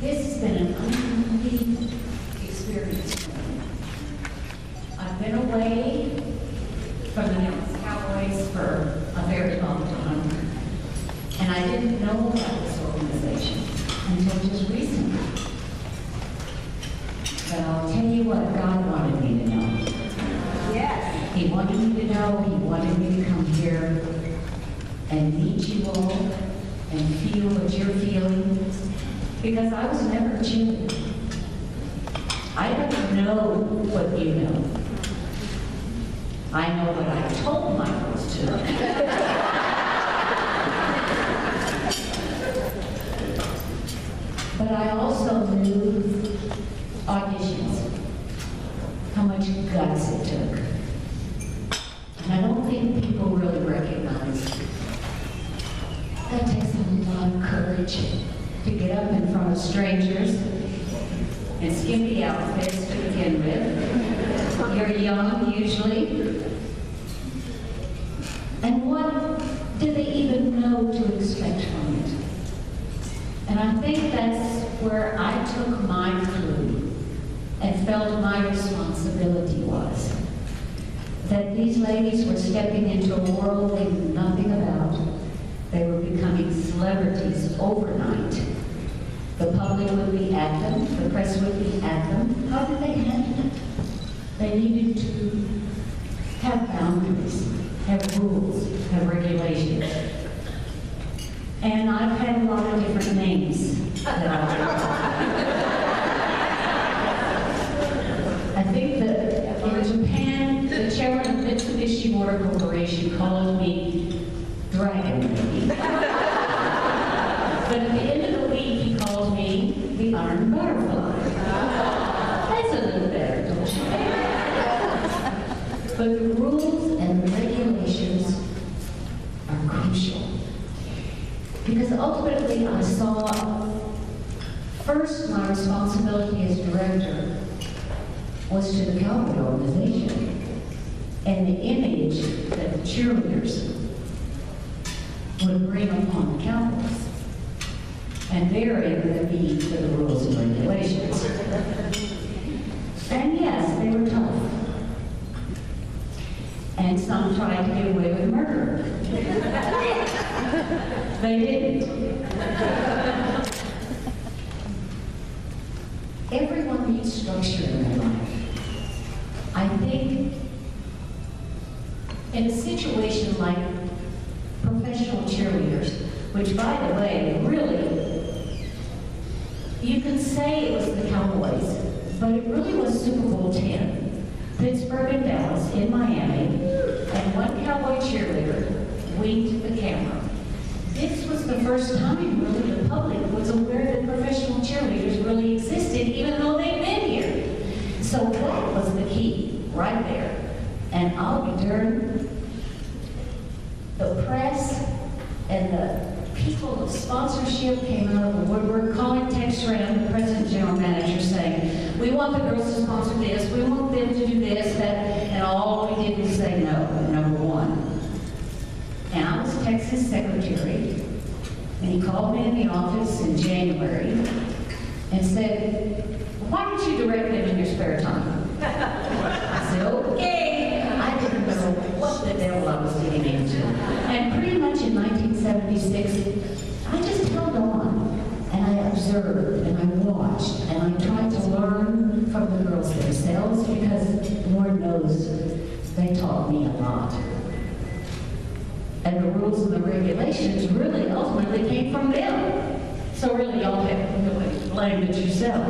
This has been an unbelievable experience for me. I've been away from the Dallas Cowboys for a very long time, and I didn't know about this organization until just recently. But I'll tell you what God wanted me to know. Yes. He wanted me to know, He wanted me to come here and meet you all and feel what you're feeling, because I was never a cheerleader. I don't know what you know. I know what I told my girls to. But I also knew auditions, how much guts it took. And I don't think people really recognize that takes a lot of courage to get up in front of strangers in skimpy outfits to begin with. You're young, usually. And what do they even know to expect from it? And I think that's where I took my clue and felt my responsibility was. That these ladies were stepping into a world they knew nothing about. They were becoming celebrities overnight. The public would be at them, the press would be at them. How did they handle it? They needed to have boundaries, have rules, have regulations. And I've had a lot of different names that I think that in Japan, the chairman of Mitsubishi Motor Corporation called me Dragon Lady. But at the end of the week, he called me the Iron Butterfly. That's a little better, don't you think? But the rules and the regulations are crucial. Because ultimately I saw, first my responsibility as director was to the Cowboy organization and the image that the cheerleaders would bring upon the Cowboys. And therein would be for the rules and regulations. And yes, they were tough. And some tried to get away with murder. They didn't. Everyone needs structure in their life. I think in a situation like professional cheerleaders, which by the way, really, you can say it was the Cowboys, but it really was Super Bowl 10. Pittsburgh and Dallas in Miami, and one Cowboy cheerleader winked the camera. This was the first time really the public was aware that professional cheerleaders really existed, even though they've been here. So that was the key, right there. And I'll be darned, the press and the people of sponsorship came out of the woodwork, calling Tex Schramm, the president general manager, saying, we want the girls to sponsor this, we want them to do this, that, and all we did was say no, number one. And I was Tex's secretary, and he called me in the office in January and said, why don't you direct them in your spare time? I said, okay. I didn't know what the devil I was getting into. And pretty much in 1976, I just held on, and I observed, and I watched, and I tried to learn from the girls themselves, because Lord knows they taught me a lot. And the rules and the regulations really ultimately came from them. So really y'all have to blame it yourself.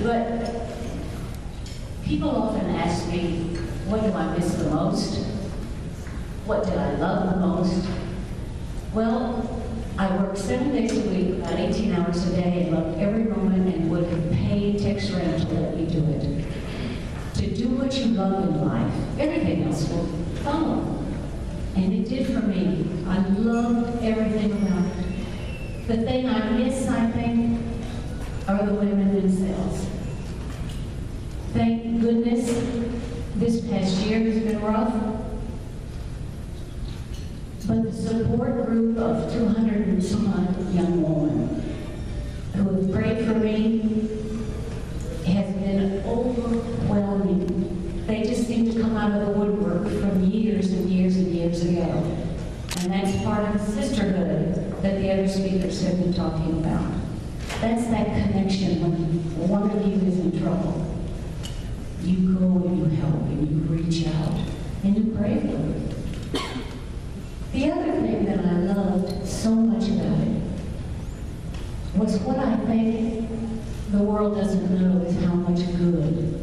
But people often ask me, what do I miss the most? What did I love the most? Well, I worked 7 days a week, about 18 hours a day, and loved every moment, and would have paid Tex Schramm to let me do it. To do what you love in life, everything else will follow. And it did for me. I loved everything about it. The thing I miss, I think, are the women themselves. Thank goodness this past year has been rough. But the support group of 200 and some part of the sisterhood that the other speakers have been talking about. That's that connection when one of you is in trouble. You go and you help and you reach out and you pray for them. The other thing that I loved so much about it was what I think the world doesn't know is how much good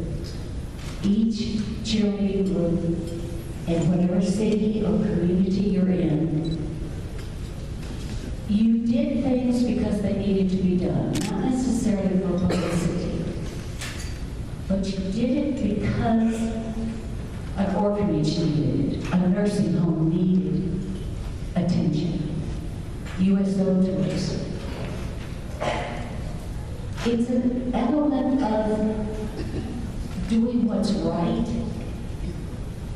each cheerleading group in whatever city or community you're in, you did things because they needed to be done, not necessarily for publicity, but you did it because an orphanage needed it, a nursing home needed attention. U.S. soldiers. It's an element of doing what's right.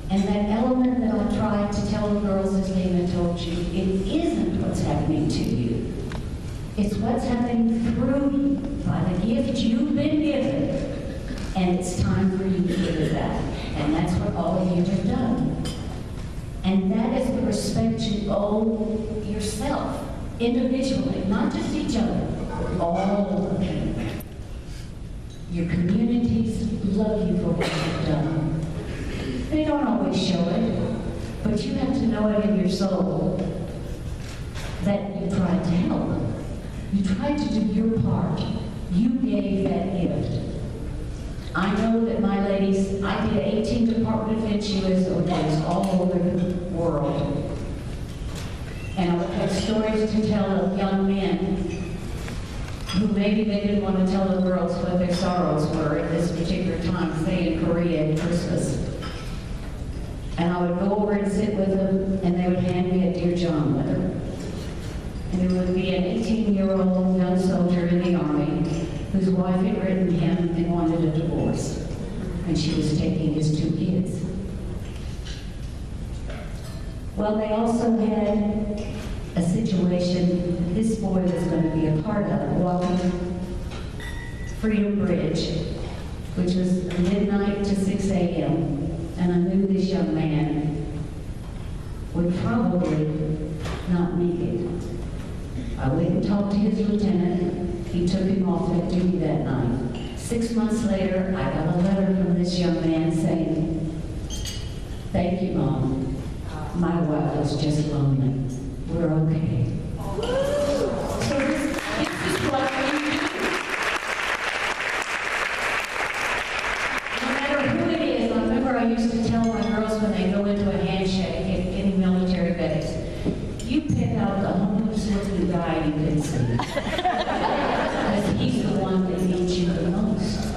And that element that I tried to tell the girls, as Dana told you, it isn't what's happening to you. It's what's happening through you by the gift you've been given. And it's time for you to give it back. And that's what all of you have done. And that is the respect you owe yourself, individually, not just each other, all of you. Your communities love you for what you've done. They don't always show it, but you have to know it in your soul that you tried to help. You tried to do your part. You gave that gift. I know that my ladies, I did 18 Department of Defense USOs all over the world. And I would have stories to tell of young men who maybe they didn't want to tell the girls what their sorrows were at this particular time, say in Korea at Christmas. And I would go over and sit with them, and they would hand me a Dear John letter. And it would be an 18-year-old young soldier in the Army whose wife had written him and wanted a divorce. And she was taking his 2 kids. Well, they also had a situation this boy was going to be a part of, walking Freedom Bridge, which was midnight to 6 a.m. And I knew this young man would probably not make it. I went and talked to his lieutenant. He took him off that duty that night. 6 months later, I got a letter from this young man saying, "Thank you, Mom. My wife was just lonely. We're okay." So this is what we do. No matter who it is, I remember I used to tell my girls when they go into a handshake in any military base, you pick out the homeless looking guy you can see. Because he's the one that needs you the most.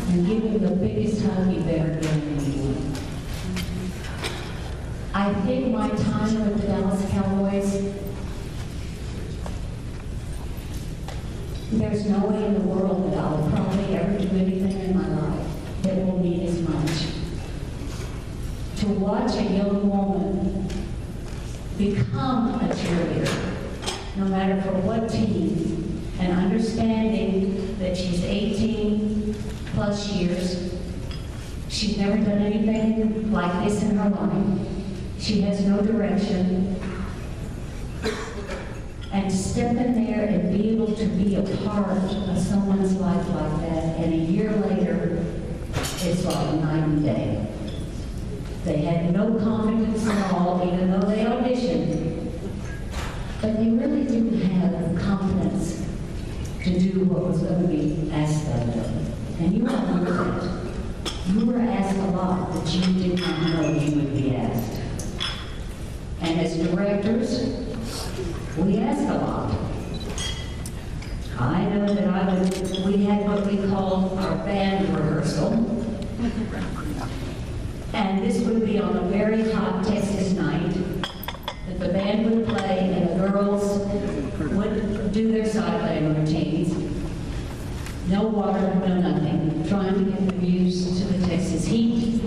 And give him the biggest hug you've ever given anyone. I think my time with the Dallas Cowboys, there's no way in the world that I'll probably ever do anything in my life that will mean as much. To watch a young woman become a cheerleader, no matter for what team, and understanding that she's 18 plus years, she's never done anything like this in her life. She has no direction. And to step in there and be able to be a part of someone's life like that, and a year later, it's like night and day. They had no confidence at all, even though they auditioned. But they really didn't have the confidence to do what was going to be asked of them. And you all know that. You were asked a lot that you did not know you would be asked. And as directors, we ask a lot. I know that we had what we called our band rehearsal. And this would be on a very hot Texas night that the band would play and the girls would do their sideline routines. No water, no nothing, trying to get them used to the Texas heat.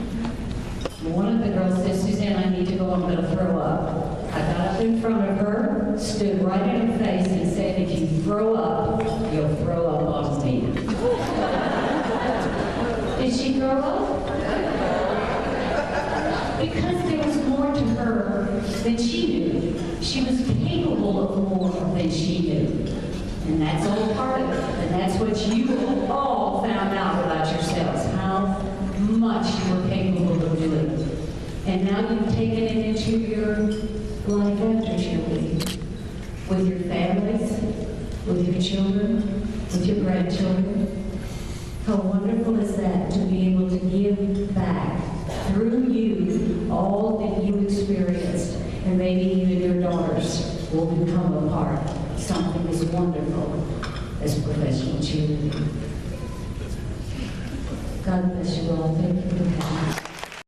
One of the girls said, "Suzanne, I need to go, I'm going to throw up." I got up in front of her, stood right in her face and said, "If you throw up, you'll throw up on me." Did she throw up? Because there was more to her than she knew. she was capable of more than she knew. And that's all part of it. And that's what you all found out about yourselves, how much you were capable of doing. And now you've taken it into your life after cheerleading, with your families, with your children, with your grandchildren. How wonderful is that, to be able to give back through you all that you experienced, and maybe even your daughters will become a part of something as wonderful as professional cheerleading. God bless you all. Thank you for coming.